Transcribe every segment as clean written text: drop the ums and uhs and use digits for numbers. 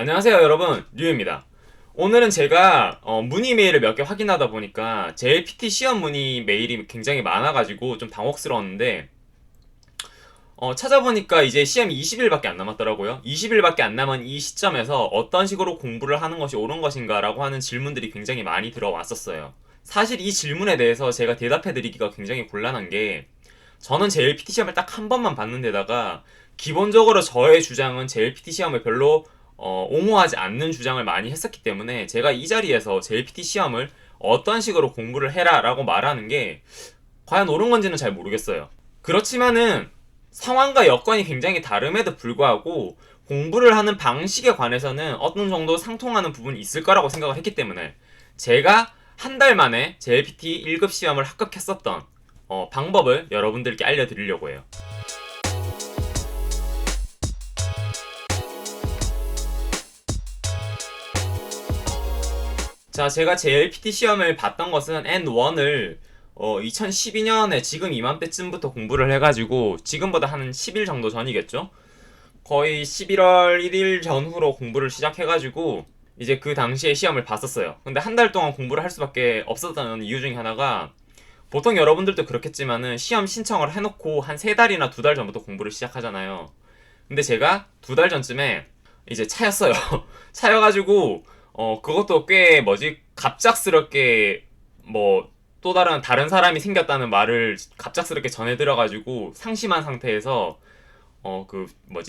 안녕하세요 여러분, 류입니다. 오늘은 제가 문의 메일을 몇 개 확인하다 보니까 JLPT 시험 문의 메일이 굉장히 많아가지고 좀 당혹스러웠는데 찾아보니까 이제 시험이 20일밖에 안 남았더라고요. 20일밖에 안 남은 이 시점에서 어떤 식으로 공부를 하는 것이 옳은 것인가 라고 하는 질문들이 굉장히 많이 들어왔었어요. 사실 이 질문에 대해서 제가 대답해드리기가 굉장히 곤란한 게, 저는 JLPT 시험을 딱 한 번만 봤는 데다가 기본적으로 저의 주장은 JLPT 시험을 별로 옹호하지 않는 주장을 많이 했었기 때문에 제가 이 자리에서 JLPT 시험을 어떤 식으로 공부를 해라 라고 말하는 게 과연 옳은 건지는 잘 모르겠어요. 그렇지만은 상황과 여건이 굉장히 다름에도 불구하고 공부를 하는 방식에 관해서는 어느 정도 상통하는 부분이 있을 거라고 생각을 했기 때문에 제가 한 달 만에 JLPT 1급 시험을 합격했었던 방법을 여러분들께 알려드리려고 해요. 자, 제가 JLPT 시험을 봤던 것은 N1을 2012년에 지금 이맘때쯤부터 공부를 해가지고 지금보다 한 10일 정도 전이겠죠? 거의 11월 1일 전후로 공부를 시작해가지고 이제 그 당시에 시험을 봤었어요. 근데 한 달 동안 공부를 할 수밖에 없었던 이유 중에 하나가, 보통 여러분들도 그렇겠지만은 시험 신청을 해놓고 한 3달이나 2달 전부터 공부를 시작하잖아요. 근데 제가 2달 전쯤에 이제 차였어요. 차여가지고 그것도 꽤 갑작스럽게 또 다른 사람이 생겼다는 말을 갑작스럽게 전해 들어가지고 상심한 상태에서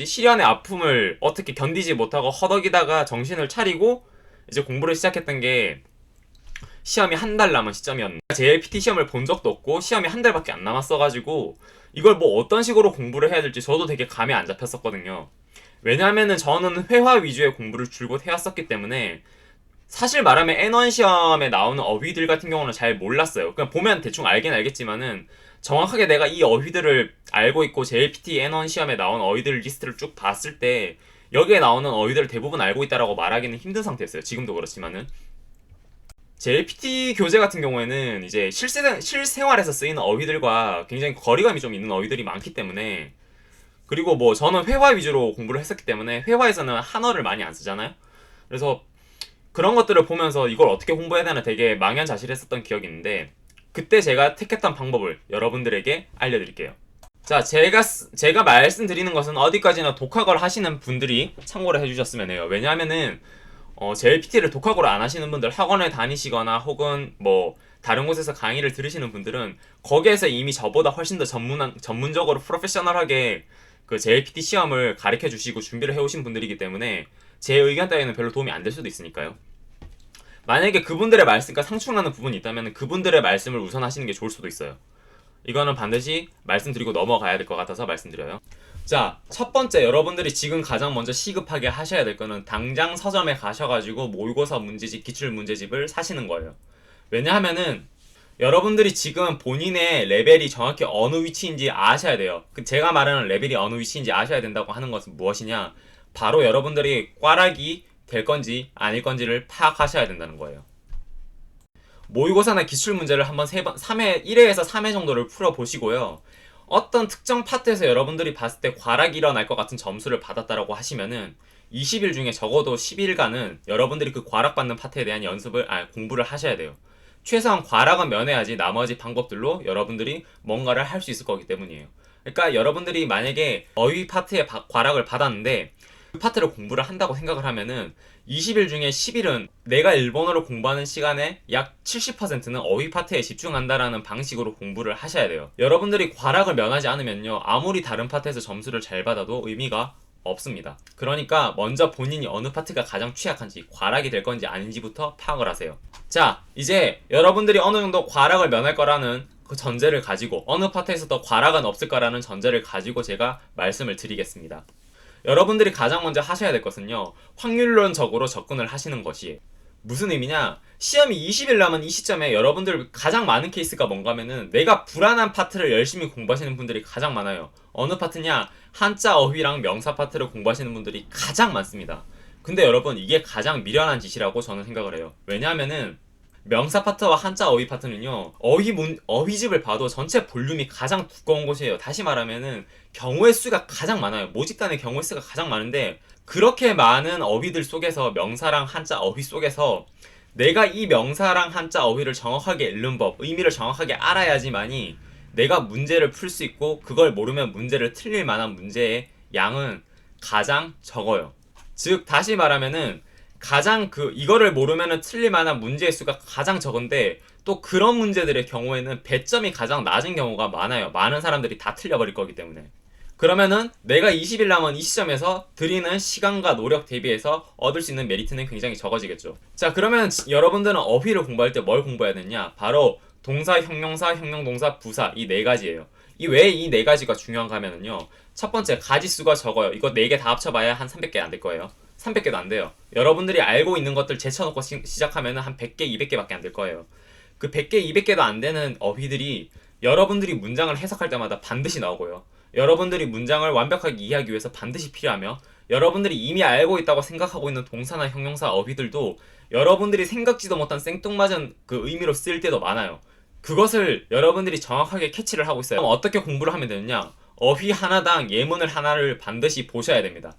시련의 아픔을 어떻게 견디지 못하고 허덕이다가 정신을 차리고 이제 공부를 시작했던 게 시험이 한 달 남은 시점이었는데, JLPT 시험을 본 적도 없고 시험이 한 달밖에 안 남았어가지고 이걸 어떤 식으로 공부를 해야 될지 저도 되게 감이 안 잡혔었거든요. 왜냐하면은 저는 회화 위주의 공부를 줄곧 해왔었기 때문에 사실 말하면 N1 시험에 나오는 어휘들 같은 경우는 잘 몰랐어요. 그냥 보면 대충 알긴 알겠지만은 정확하게 내가 이 어휘들을 알고 있고 JLPT N1 시험에 나온 어휘들 리스트를 쭉 봤을 때 여기에 나오는 어휘들을 대부분 알고 있다라고 말하기는 힘든 상태였어요. 지금도 그렇지만은 JLPT 교재 같은 경우에는 이제 실생활에서 쓰이는 어휘들과 굉장히 거리감이 좀 있는 어휘들이 많기 때문에, 그리고 저는 회화 위주로 공부를 했었기 때문에 회화에서는 한어를 많이 안 쓰잖아요. 그래서 그런 것들을 보면서 이걸 어떻게 공부해야 되나 되게 망연자실했었던 기억이 있는데, 그때 제가 택했던 방법을 여러분들에게 알려드릴게요. 자, 제가 말씀드리는 것은 어디까지나 독학을 하시는 분들이 참고를 해주셨으면 해요. 왜냐하면은 JLPT를 독학으로 안 하시는 분들, 학원에 다니시거나 혹은 다른 곳에서 강의를 들으시는 분들은 거기에서 이미 저보다 훨씬 더 전문적으로 프로페셔널하게 그 JLPT 시험을 가르쳐 주시고 준비를 해오신 분들이기 때문에 제 의견 따위는 별로 도움이 안 될 수도 있으니까요. 만약에 그분들의 말씀과 상충하는 부분이 있다면 그분들의 말씀을 우선하시는 게 좋을 수도 있어요. 이거는 반드시 말씀드리고 넘어가야 될 것 같아서 말씀드려요. 자, 첫 번째, 여러분들이 지금 가장 먼저 시급하게 하셔야 될 거는 당장 서점에 가셔가지고 모의고사 문제집, 기출문제집을 사시는 거예요. 왜냐하면은 여러분들이 지금 본인의 레벨이 정확히 어느 위치인지 아셔야 돼요. 제가 말하는 레벨이 어느 위치인지 아셔야 된다고 하는 것은 무엇이냐? 바로 여러분들이 꽈락이 될 건지 아닐 건지를 파악하셔야 된다는 거예요. 모의고사나 기출문제를 한번 1회에서 3회 정도를 풀어보시고요. 어떤 특정 파트에서 여러분들이 봤을 때 과락이 일어날 것 같은 점수를 받았다라고 하시면은 20일 중에 적어도 10일간은 여러분들이 그 과락받는 파트에 대한 공부를 하셔야 돼요. 최소한 과락은 면해야지 나머지 방법들로 여러분들이 뭔가를 할 수 있을 거기 때문이에요. 그러니까 여러분들이 만약에 어휘 파트에 과락을 받았는데 그 파트를 공부를 한다고 생각을 하면은 20일 중에 10일은 내가 일본어를 공부하는 시간의 약 70%는 어휘 파트에 집중한다라는 방식으로 공부를 하셔야 돼요. 여러분들이 과락을 면하지 않으면요, 아무리 다른 파트에서 점수를 잘 받아도 의미가 없습니다. 그러니까 먼저 본인이 어느 파트가 가장 취약한지, 과락이 될 건지 아닌지부터 파악을 하세요. 자, 이제 여러분들이 어느 정도 과락을 면할 거라는 그 전제를 가지고, 어느 파트에서도 과락은 없을 거라는 전제를 가지고 제가 말씀을 드리겠습니다. 여러분들이 가장 먼저 하셔야 될 것은요, 확률론적으로 접근을 하시는 것이 무슨 의미냐? 시험이 20일 남은 이 시점에 여러분들 가장 많은 케이스가 뭔가 하면은 내가 불안한 파트를 열심히 공부하시는 분들이 가장 많아요. 어느 파트냐? 한자 어휘랑 명사 파트를 공부하시는 분들이 가장 많습니다. 근데 여러분, 이게 가장 미련한 짓이라고 저는 생각을 해요. 왜냐하면은 명사 파트와 한자 어휘 파트는요, 어휘집을 봐도 전체 볼륨이 가장 두꺼운 곳이에요. 다시 말하면은 경우의 수가 가장 많아요. 모집단의 경우의 수가 가장 많은데 그렇게 많은 어휘들 속에서 명사랑 한자 어휘 속에서 내가 이 명사랑 한자 어휘를 정확하게 읽는 법, 의미를 정확하게 알아야지만이 내가 문제를 풀 수 있고 그걸 모르면 문제를 틀릴 만한 문제의 양은 가장 적어요. 즉 다시 말하면은 가장 이거를 모르면은 틀릴 만한 문제의 수가 가장 적은데 또 그런 문제들의 경우에는 배점이 가장 낮은 경우가 많아요. 많은 사람들이 다 틀려버릴 거기 때문에. 그러면은 내가 20일 남은 이 시점에서 들이는 시간과 노력 대비해서 얻을 수 있는 메리트는 굉장히 적어지겠죠. 자, 그러면 여러분들은 어휘를 공부할 때 뭘 공부해야 되냐? 바로 동사, 형용사, 형용동사, 부사 이 네 가지예요. 이 왜 이 네 가지가 중요한가 하면은요. 첫 번째, 가지수가 적어요. 이거 네 개 다 합쳐봐야 한 300개 안 될 거예요. 300개도 안 돼요. 여러분들이 알고 있는 것들 제쳐놓고 시작하면 한 100개, 200개밖에 안 될 거예요. 그 100개, 200개도 안 되는 어휘들이 여러분들이 문장을 해석할 때마다 반드시 나오고요. 여러분들이 문장을 완벽하게 이해하기 위해서 반드시 필요하며 여러분들이 이미 알고 있다고 생각하고 있는 동사나 형용사 어휘들도 여러분들이 생각지도 못한 생뚱맞은 그 의미로 쓰일 때도 많아요. 그것을 여러분들이 정확하게 캐치를 하고 있어요. 그럼 어떻게 공부를 하면 되느냐? 어휘 하나당 예문을 하나를 반드시 보셔야 됩니다.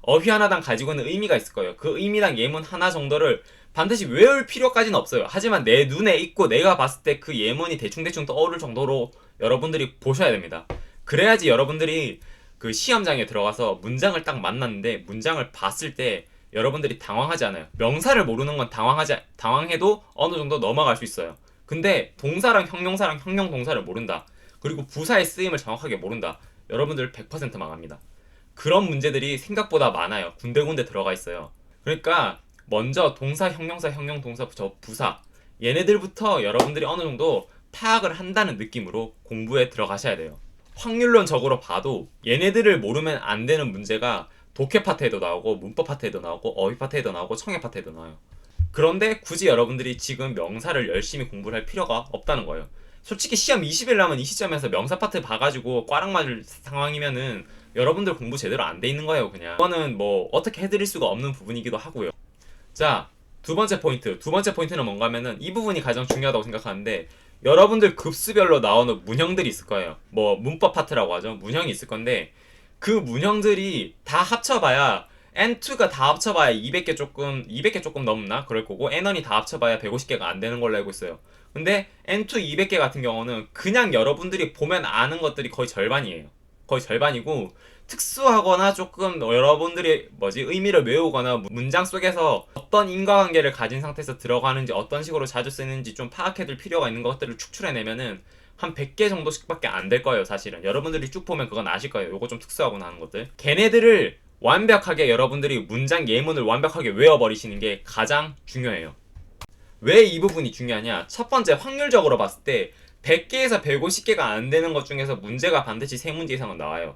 어휘 하나당 가지고 있는 의미가 있을 거예요. 그 의미당 예문 하나 정도를 반드시 외울 필요까지는 없어요. 하지만 내 눈에 익고 내가 봤을 때 그 예문이 대충대충 떠오를 정도로 여러분들이 보셔야 됩니다. 그래야지 여러분들이 그 시험장에 들어가서 문장을 딱 만났는데 문장을 봤을 때 여러분들이 당황하지 않아요. 명사를 모르는 건 당황해도 어느 정도 넘어갈 수 있어요. 근데 동사랑 형용사랑 형용동사를 모른다. 그리고 부사의 쓰임을 정확하게 모른다. 여러분들 100% 망합니다. 그런 문제들이 생각보다 많아요. 군데군데 들어가 있어요. 그러니까 먼저 동사, 형용사, 형용동사, 부사 얘네들부터 여러분들이 어느 정도 파악을 한다는 느낌으로 공부에 들어가셔야 돼요. 확률론적으로 봐도 얘네들을 모르면 안 되는 문제가 독해 파트에도 나오고 문법 파트에도 나오고 어휘 파트에도 나오고 청해 파트에도 나와요. 그런데 굳이 여러분들이 지금 명사를 열심히 공부를 할 필요가 없다는 거예요. 솔직히 시험 20일 남은 이 시점에서 명사 파트 봐가지고 꽈락 맞을 상황이면은 여러분들 공부 제대로 안 돼 있는 거예요. 그냥 이거는 뭐 어떻게 해드릴 수가 없는 부분이기도 하고요. 자, 두 번째 포인트는 뭔가 하면은 이 부분이 가장 중요하다고 생각하는데 여러분들 급수별로 나오는 문형들이 있을 거예요. 뭐 문법 파트라고 하죠. 문형이 있을 건데 그 문형들이 다 합쳐봐야 N2가 다 합쳐봐야 200개 조금 넘나? 그럴 거고 N1이 다 합쳐봐야 150개가 안 되는 걸로 알고 있어요. 근데 N2 200개 같은 경우는 그냥 여러분들이 보면 아는 것들이 거의 절반이에요. 거의 절반이고 특수하거나 조금 여러분들이 의미를 외우거나 문장 속에서 어떤 인과관계를 가진 상태에서 들어가는지 어떤 식으로 자주 쓰는지 좀 파악해둘 필요가 있는 것들을 축출해내면은 한 100개 정도씩밖에 안 될 거예요. 사실은 여러분들이 쭉 보면 그건 아실 거예요. 요거 좀 특수하거나 하는 것들 걔네들을 완벽하게 여러분들이 문장 예문을 완벽하게 외워버리시는 게 가장 중요해요. 왜 이 부분이 중요하냐? 첫 번째, 확률적으로 봤을 때 100개에서 150개가 안 되는 것 중에서 문제가 반드시 3문제 이상은 나와요.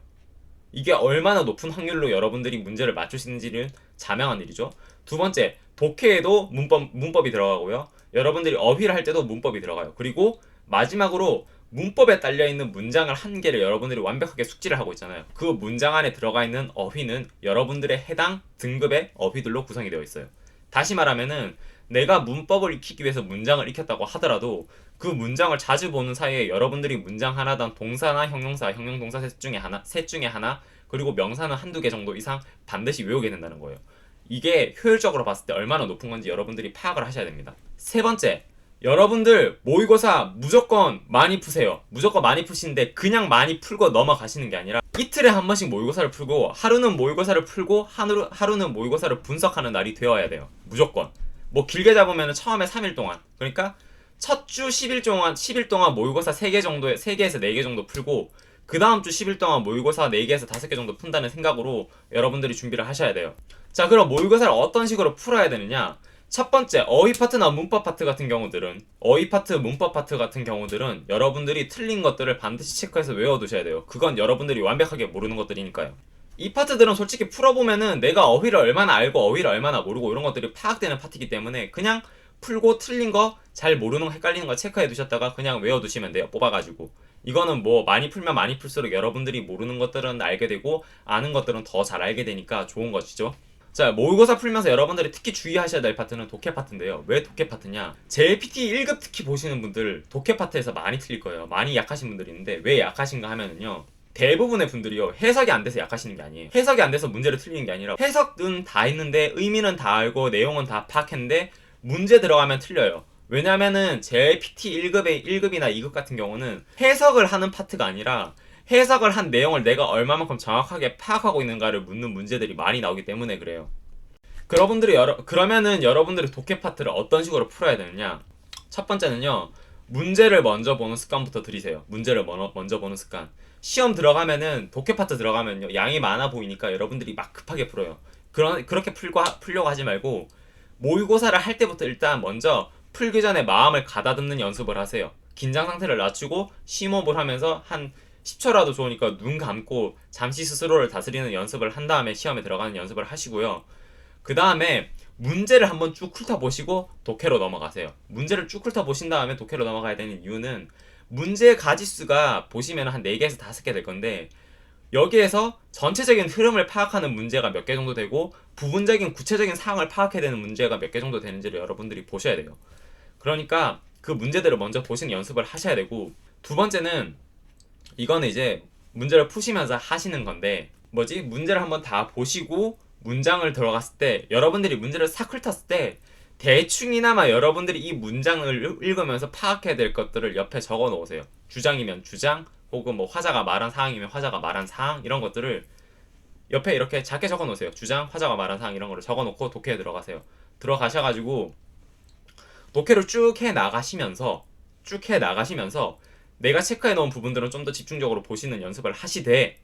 이게 얼마나 높은 확률로 여러분들이 문제를 맞출 수 있는지를 자명한 일이죠. 두 번째, 독해에도 문법이 들어가고요. 여러분들이 어휘를 할 때도 문법이 들어가요. 그리고 마지막으로 문법에 딸려있는 문장을 한 개를 여러분들이 완벽하게 숙지를 하고 있잖아요. 그 문장 안에 들어가 있는 어휘는 여러분들의 해당 등급의 어휘들로 구성이 되어 있어요. 다시 말하면은 내가 문법을 익히기 위해서 문장을 익혔다고 하더라도 그 문장을 자주 보는 사이에 여러분들이 문장 하나당 동사나 형용사, 형용동사 셋 중에 하나 그리고 명사는 한두 개 정도 이상 반드시 외우게 된다는 거예요. 이게 효율적으로 봤을 때 얼마나 높은 건지 여러분들이 파악을 하셔야 됩니다. 세 번째, 여러분들 모의고사 무조건 많이 푸세요. 무조건 많이 푸시는데 그냥 많이 풀고 넘어가시는 게 아니라 이틀에 한 번씩 모의고사를 풀고 하루는 모의고사를 풀고 하루는 모의고사를 분석하는 날이 되어야 돼요. 무조건. 뭐 길게 잡으면 처음에 3일 동안, 그러니까 첫 주 10일 동안 모의고사 3개에서 4개 정도 풀고 그 다음 주 10일 동안 모의고사 4개에서 5개 정도 푼다는 생각으로 여러분들이 준비를 하셔야 돼요. 자, 그럼 모의고사를 어떤 식으로 풀어야 되느냐? 첫 번째, 어휘 파트나 문법 파트 같은 경우들은 문법 파트 같은 경우들은 여러분들이 틀린 것들을 반드시 체크해서 외워두셔야 돼요. 그건 여러분들이 완벽하게 모르는 것들이니까요. 이 파트들은 솔직히 풀어보면은 내가 어휘를 얼마나 알고 어휘를 얼마나 모르고 이런 것들이 파악되는 파트이기 때문에 그냥 풀고 틀린 거 잘 모르는 거 헷갈리는 거 체크해 두셨다가 그냥 외워두시면 돼요. 뽑아가지고. 이거는 뭐 많이 풀면 많이 풀수록 여러분들이 모르는 것들은 알게 되고 아는 것들은 더 잘 알게 되니까 좋은 것이죠. 자, 모의고사 풀면서 여러분들이 특히 주의하셔야 될 파트는 독해 파트인데요. 왜 독해 파트냐? JLPT 1급 특히 보시는 분들 독해 파트에서 많이 틀릴 거예요. 많이 약하신 분들이 있는데 왜 약하신가 하면은요. 대부분의 분들이요, 해석이 안 돼서 약하시는 게 아니에요. 해석이 안 돼서 문제를 틀리는 게 아니라 해석은 다 했는데 의미는 다 알고 내용은 다 파악했는데 문제 들어가면 틀려요. 왜냐면은 제 PT 1급이나 2급 같은 경우는 해석을 하는 파트가 아니라 해석을 한 내용을 내가 얼마만큼 정확하게 파악하고 있는가를 묻는 문제들이 많이 나오기 때문에 그래요. 그러면은 여러분들이 독해 파트를 어떤 식으로 풀어야 되느냐? 첫 번째는요, 문제를 먼저 보는 습관부터 들이세요. 문제를 먼저 보는 습관. 시험 들어가면은 독해 파트 들어가면요, 양이 많아 보이니까 여러분들이 막 급하게 풀어요. 그렇게 풀려고 하지 말고 모의고사를 할 때부터 일단 먼저 풀기 전에 마음을 가다듬는 연습을 하세요. 긴장 상태를 낮추고 심호흡을 하면서 한 10초라도 좋으니까 눈 감고 잠시 스스로를 다스리는 연습을 한 다음에 시험에 들어가는 연습을 하시고요. 그 다음에 문제를 한번 쭉 훑어보시고 독해로 넘어가세요. 문제를 쭉 훑어보신 다음에 독해로 넘어가야 되는 이유는 문제 가지수가 보시면 한 4개에서 5개 될 건데 여기에서 전체적인 흐름을 파악하는 문제가 몇 개 정도 되고 부분적인 구체적인 사항을 파악해야 되는 문제가 몇 개 정도 되는지를 여러분들이 보셔야 돼요. 그러니까 그 문제들을 먼저 보시는 연습을 하셔야 되고, 두 번째는 이거는 이제 문제를 푸시면서 하시는 건데 문제를 한번 다 보시고 문장을 들어갔을 때 여러분들이 문제를 싹 훑었을 때 대충이나마 여러분들이 이 문장을 읽으면서 파악해야 될 것들을 옆에 적어 놓으세요. 주장이면 주장, 혹은 뭐 화자가 말한 사항이면 화자가 말한 사항, 이런 것들을 옆에 이렇게 작게 적어 놓으세요. 주장, 화자가 말한 사항 이런 거를 적어 놓고 독해에 들어가세요. 들어가셔가지고 독해를 쭉 해 나가시면서 내가 체크해 놓은 부분들은 좀 더 집중적으로 보시는 연습을 하시되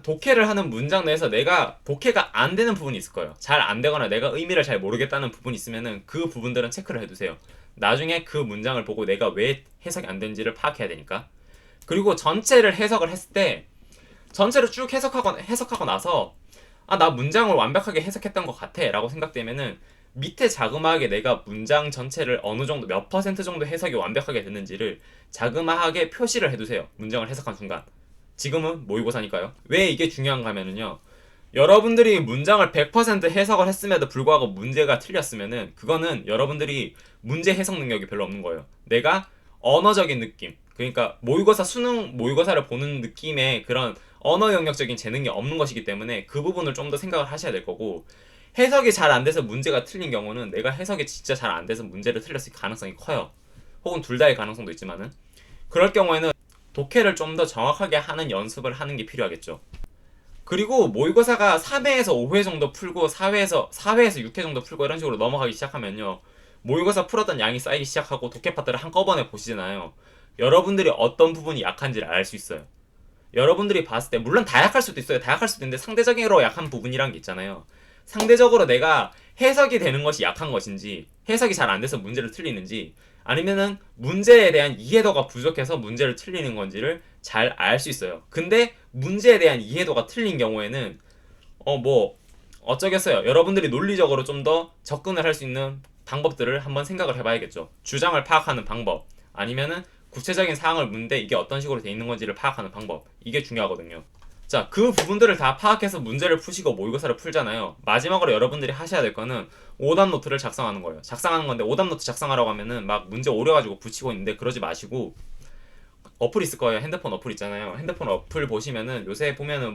독해를 하는 문장 내에서 내가 독해가 안 되는 부분이 있을 거예요. 잘 안 되거나 내가 의미를 잘 모르겠다는 부분이 있으면은 그 부분들은 체크를 해두세요. 나중에 그 문장을 보고 내가 왜 해석이 안 되는지를 파악해야 되니까. 그리고 전체를 해석을 했을 때 전체를 쭉 해석하고 나서 나 문장을 완벽하게 해석했던 것 같아 라고 생각되면은 밑에 자그마하게 내가 문장 전체를 어느 정도 몇 퍼센트 정도 해석이 완벽하게 됐는지를 자그마하게 표시를 해두세요. 문장을 해석한 순간. 지금은 모의고사니까요. 왜 이게 중요한가 하면은요, 여러분들이 문장을 100% 해석을 했음에도 불구하고 문제가 틀렸으면은 그거는 여러분들이 문제 해석 능력이 별로 없는 거예요. 내가 언어적인 느낌, 그러니까 수능 모의고사를 보는 느낌의 그런 언어 영역적인 재능이 없는 것이기 때문에 그 부분을 좀 더 생각을 하셔야 될 거고, 해석이 잘 안 돼서 문제가 틀린 경우는 내가 해석이 진짜 잘 안 돼서 문제를 틀렸을 가능성이 커요. 혹은 둘 다의 가능성도 있지만은, 그럴 경우에는 독해를 좀 더 정확하게 하는 연습을 하는 게 필요하겠죠. 그리고 모의고사가 3회에서 5회 정도 풀고 4회에서 6회 정도 풀고 이런 식으로 넘어가기 시작하면요, 모의고사 풀었던 양이 쌓이기 시작하고 독해 파트를 한꺼번에 보시잖아요. 여러분들이 어떤 부분이 약한지를 알 수 있어요. 여러분들이 봤을 때 물론 다 약할 수도 있어요. 다 약할 수도 있는데 상대적으로 약한 부분이란 게 있잖아요. 상대적으로 내가 해석이 되는 것이 약한 것인지, 해석이 잘 안 돼서 문제를 틀리는지, 아니면은 문제에 대한 이해도가 부족해서 문제를 틀리는 건지를 잘 알 수 있어요. 근데 문제에 대한 이해도가 틀린 경우에는 어쩌겠어요. 여러분들이 논리적으로 좀 더 접근을 할 수 있는 방법들을 한번 생각을 해봐야겠죠. 주장을 파악하는 방법, 아니면은 구체적인 사항을 묻는데 이게 어떤 식으로 돼 있는 건지를 파악하는 방법, 이게 중요하거든요. 자, 그 부분들을 다 파악해서 문제를 푸시고 모의고사를 풀잖아요. 마지막으로 여러분들이 하셔야 될 거는 오답 노트를 작성하는 거예요. 작성하는 건데 오답 노트 작성하라고 하면은 막 문제 오려가지고 붙이고 있는데 그러지 마시고, 어플 있을 거예요. 핸드폰 어플 있잖아요. 핸드폰 어플 보시면은 요새 보면은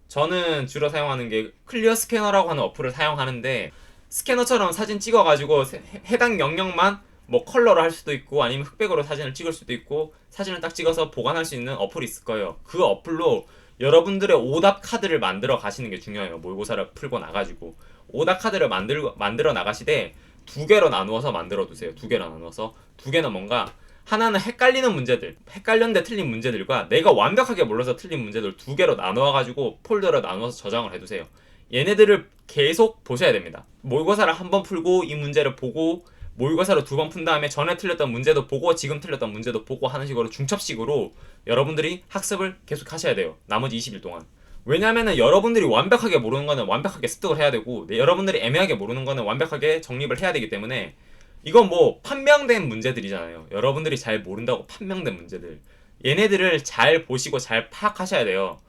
저는 주로 사용하는 게 클리어 스캐너라고 하는 어플을 사용하는데, 스캐너처럼 사진 찍어가지고 해당 영역만 컬러로 할 수도 있고 아니면 흑백으로 사진을 찍을 수도 있고 사진을 딱 찍어서 보관할 수 있는 어플이 있을 거예요. 그 어플로 여러분들의 오답 카드를 만들어 가시는 게 중요해요. 모의고사를 풀고 나가지고 오답 카드를 만들어 나가시되 두 개로 나누어서 만들어 두세요. 두 개로 나누어서. 두 개는 뭔가, 하나는 헷갈리는 문제들, 헷갈렸는데 틀린 문제들과 내가 완벽하게 몰라서 틀린 문제들 두 개로 나누어가지고 폴더로 나누어서 저장을 해두세요. 얘네들을 계속 보셔야 됩니다. 모의고사를 한 번 풀고 이 문제를 보고 모의고사를 두 번 푼 다음에 전에 틀렸던 문제도 보고 지금 틀렸던 문제도 보고 하는 식으로 중첩식으로 여러분들이 학습을 계속 하셔야 돼요. 나머지 20일 동안. 왜냐면은 여러분들이 완벽하게 모르는 거는 완벽하게 습득을 해야 되고, 여러분들이 애매하게 모르는 거는 완벽하게 정립을 해야 되기 때문에, 이건 판명된 문제들이잖아요. 여러분들이 잘 모른다고 판명된 문제들. 얘네들을 잘 보시고 잘 파악하셔야 돼요.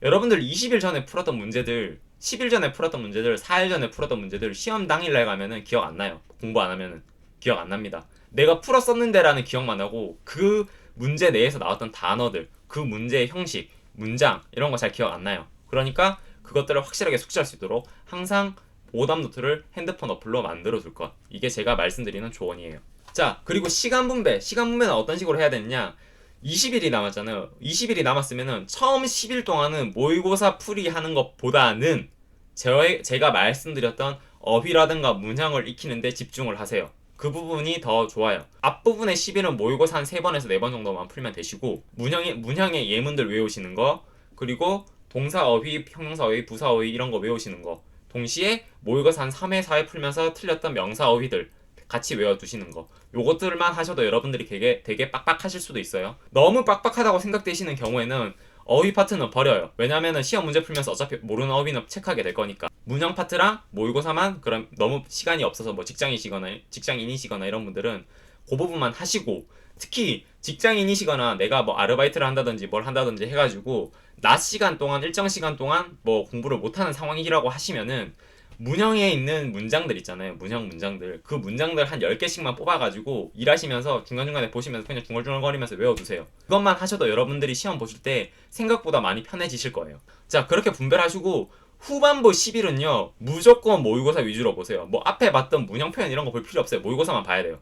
여러분들 20일 전에 풀었던 문제들, 10일 전에 풀었던 문제들, 4일 전에 풀었던 문제들 시험 당일날 가면은 기억 안 나요. 공부 안 하면은 기억 안 납니다. 내가 풀었었는데 라는 기억만 하고 그 문제 내에서 나왔던 단어들, 그 문제의 형식, 문장 이런 거 잘 기억 안 나요. 그러니까 그것들을 확실하게 숙지할 수 있도록 항상 오답 노트를 핸드폰 어플로 만들어 둘 것. 이게 제가 말씀드리는 조언이에요. 자, 그리고 시간 분배. 시간 분배는 어떤 식으로 해야 되느냐? 20일이 남았잖아요. 20일이 남았으면은 처음 10일 동안은 모의고사 풀이 하는 것보다는 제가 말씀드렸던 어휘라든가 문형을 익히는데 집중을 하세요. 그 부분이 더 좋아요. 앞부분의 10일은 모의고사 한 3번에서 4번 정도만 풀면 되시고, 문형의 예문들 외우시는 거, 그리고 동사 어휘, 형용사 어휘, 부사 어휘 이런 거 외우시는 거, 동시에 모의고사 한 3회, 4회 풀면서 틀렸던 명사 어휘들 같이 외워두시는 거. 요것들만 하셔도 여러분들이 되게 빡빡하실 수도 있어요. 너무 빡빡하다고 생각되시는 경우에는 어휘 파트는 버려요. 왜냐면은 시험 문제 풀면서 어차피 모르는 어휘는 체크하게 될 거니까. 문형 파트랑 모의고사만 그럼 너무 시간이 없어서 뭐 직장인이시거나 이런 분들은 그 부분만 하시고, 특히 직장인이시거나 내가 뭐 아르바이트를 한다든지 뭘 한다든지 해가지고 낮 시간 동안 일정 시간 동안 뭐 공부를 못하는 상황이라고 하시면은 문형에 있는 문장들 있잖아요. 문형 문장들. 그 문장들 한 10개씩만 뽑아가지고 일하시면서 중간중간에 보시면서 그냥 중얼중얼거리면서 외워두세요. 그것만 하셔도 여러분들이 시험 보실 때 생각보다 많이 편해지실 거예요. 자, 그렇게 분별하시고 후반부 10일은요. 무조건 모의고사 위주로 보세요. 뭐 앞에 봤던 문형 표현 이런 거 볼 필요 없어요. 모의고사만 봐야 돼요.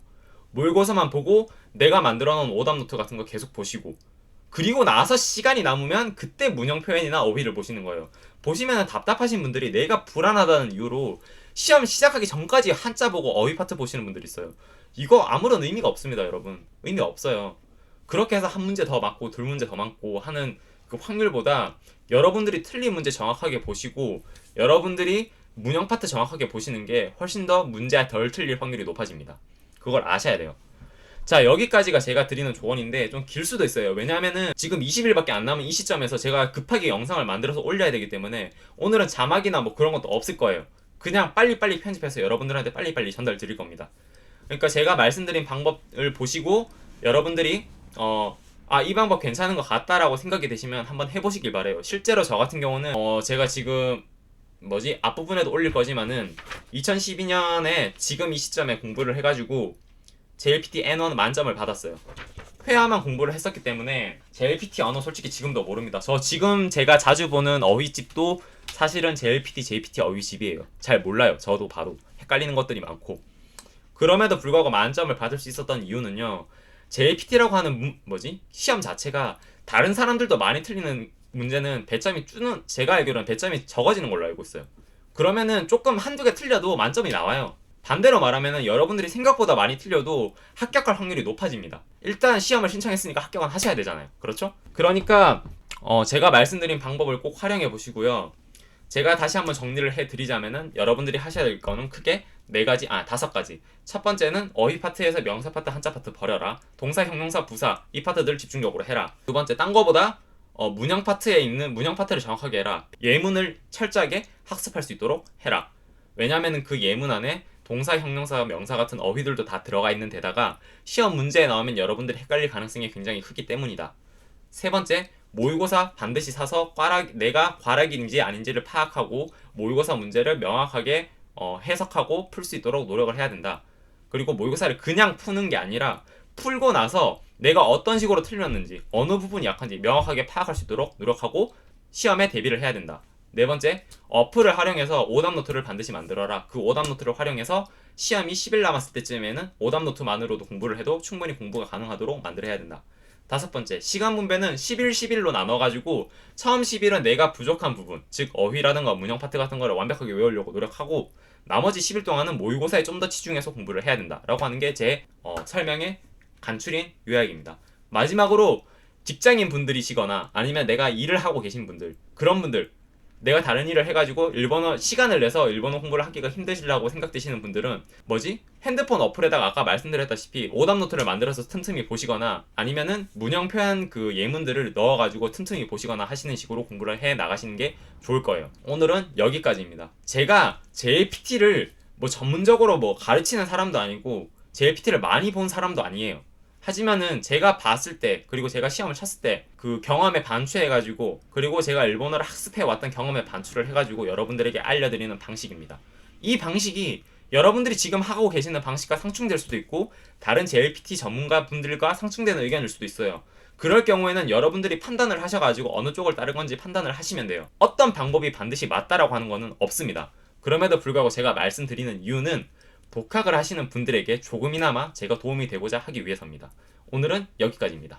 모의고사만 보고 내가 만들어 놓은 오답 노트 같은 거 계속 보시고, 그리고 나서 시간이 남으면 그때 문형 표현이나 어휘를 보시는 거예요. 보시면 답답하신 분들이 내가 불안하다는 이유로 시험 시작하기 전까지 한자 보고 어휘 파트 보시는 분들이 있어요. 이거 아무런 의미가 없습니다, 여러분. 의미 없어요. 그렇게 해서 한 문제 더 맞고 둘 문제 더 맞고 하는 그 확률보다 여러분들이 틀린 문제 정확하게 보시고 여러분들이 문형 파트 정확하게 보시는 게 훨씬 더 문제 덜 틀릴 확률이 높아집니다. 그걸 아셔야 돼요. 자, 여기까지가 제가 드리는 조언인데 좀 길 수도 있어요. 왜냐하면은 지금 20일밖에 안 남은 이 시점에서 제가 급하게 영상을 만들어서 올려야 되기 때문에 오늘은 자막이나 뭐 그런 것도 없을 거예요. 그냥 빨리빨리 편집해서 여러분들한테 빨리빨리 전달 드릴 겁니다. 그러니까 제가 말씀드린 방법을 보시고 여러분들이 이 방법 괜찮은 것 같다라고 생각이 되시면 한번 해보시길 바래요. 실제로 저 같은 경우는 제가 지금 앞부분에도 올릴 거지만은 2012년에 지금 이 시점에 공부를 해가지고 JLPT N1 만점을 받았어요. 회화만 공부를 했었기 때문에 JLPT 언어 솔직히 지금도 모릅니다. 저 지금 제가 자주 보는 어휘집도 사실은 JLPT, JPT 어휘집이에요. 잘 몰라요. 저도 봐도 헷갈리는 것들이 많고. 그럼에도 불구하고 만점을 받을 수 있었던 이유는요. JLPT라고 하는 시험 자체가 다른 사람들도 많이 틀리는 문제는 제가 알기로는 배점이 적어지는 걸로 알고 있어요. 그러면은 조금 한두 개 틀려도 만점이 나와요. 반대로 말하면 여러분들이 생각보다 많이 틀려도 합격할 확률이 높아집니다. 일단 시험을 신청했으니까 합격은 하셔야 되잖아요. 그렇죠? 그러니까 제가 말씀드린 방법을 꼭 활용해 보시고요. 제가 다시 한번 정리를 해드리자면은 여러분들이 하셔야 될 거는 크게 5가지. 첫 번째는 어휘 파트에서 명사 파트, 한자 파트 버려라. 동사, 형용사, 부사 이 파트들 집중적으로 해라. 두 번째, 딴 거보다 문형 파트에 있는 문형 파트를 정확하게 해라. 예문을 철저하게 학습할 수 있도록 해라. 왜냐면은 그 예문 안에 동사, 형용사, 명사 같은 어휘들도 다 들어가 있는 데다가 시험 문제에 나오면 여러분들이 헷갈릴 가능성이 굉장히 크기 때문이다. 세 번째, 모의고사 반드시 사서 내가 괄학인지 아닌지를 파악하고 모의고사 문제를 명확하게 해석하고 풀 수 있도록 노력을 해야 된다. 그리고 모의고사를 그냥 푸는 게 아니라 풀고 나서 내가 어떤 식으로 틀렸는지 어느 부분이 약한지 명확하게 파악할 수 있도록 노력하고 시험에 대비를 해야 된다. 네 번째, 어플을 활용해서 오답노트를 반드시 만들어라. 그 오답노트를 활용해서 시험이 10일 남았을 때쯤에는 오답노트만으로도 공부를 해도 충분히 공부가 가능하도록 만들어야 된다. 다섯 번째, 시간 분배는 10일, 10일로 나눠가지고 처음 10일은 내가 부족한 부분, 즉 어휘라든가 문형 파트 같은 거를 완벽하게 외우려고 노력하고 나머지 10일 동안은 모의고사에 좀 더 치중해서 공부를 해야 된다 라고 하는 게 제 설명의 간추린 요약입니다. 마지막으로 직장인 분들이시거나 아니면 내가 일을 하고 계신 분들, 그런 분들, 내가 다른 일을 해가지고 시간을 내서 일본어 공부를 하기가 힘드시다고 생각되시는 분들은 핸드폰 어플에다가 아까 말씀드렸다시피 오답노트를 만들어서 틈틈이 보시거나 아니면은 문형 표현 그 예문들을 넣어가지고 틈틈이 보시거나 하시는 식으로 공부를 해 나가시는 게 좋을 거예요. 오늘은 여기까지입니다. 제가 JLPT를 전문적으로 가르치는 사람도 아니고 JLPT를 많이 본 사람도 아니에요. 하지만은 제가 봤을 때, 그리고 제가 시험을 쳤을 때 그 경험에 반추해가지고, 그리고 제가 일본어를 학습해왔던 경험에 반추를 해가지고 여러분들에게 알려드리는 방식입니다. 이 방식이 여러분들이 지금 하고 계시는 방식과 상충될 수도 있고 다른 JLPT 전문가 분들과 상충되는 의견일 수도 있어요. 그럴 경우에는 여러분들이 판단을 하셔가지고 어느 쪽을 따른 건지 판단을 하시면 돼요. 어떤 방법이 반드시 맞다라고 하는 거는 없습니다. 그럼에도 불구하고 제가 말씀드리는 이유는 독학을 하시는 분들에게 조금이나마 제가 도움이 되고자 하기 위해서입니다. 오늘은 여기까지입니다.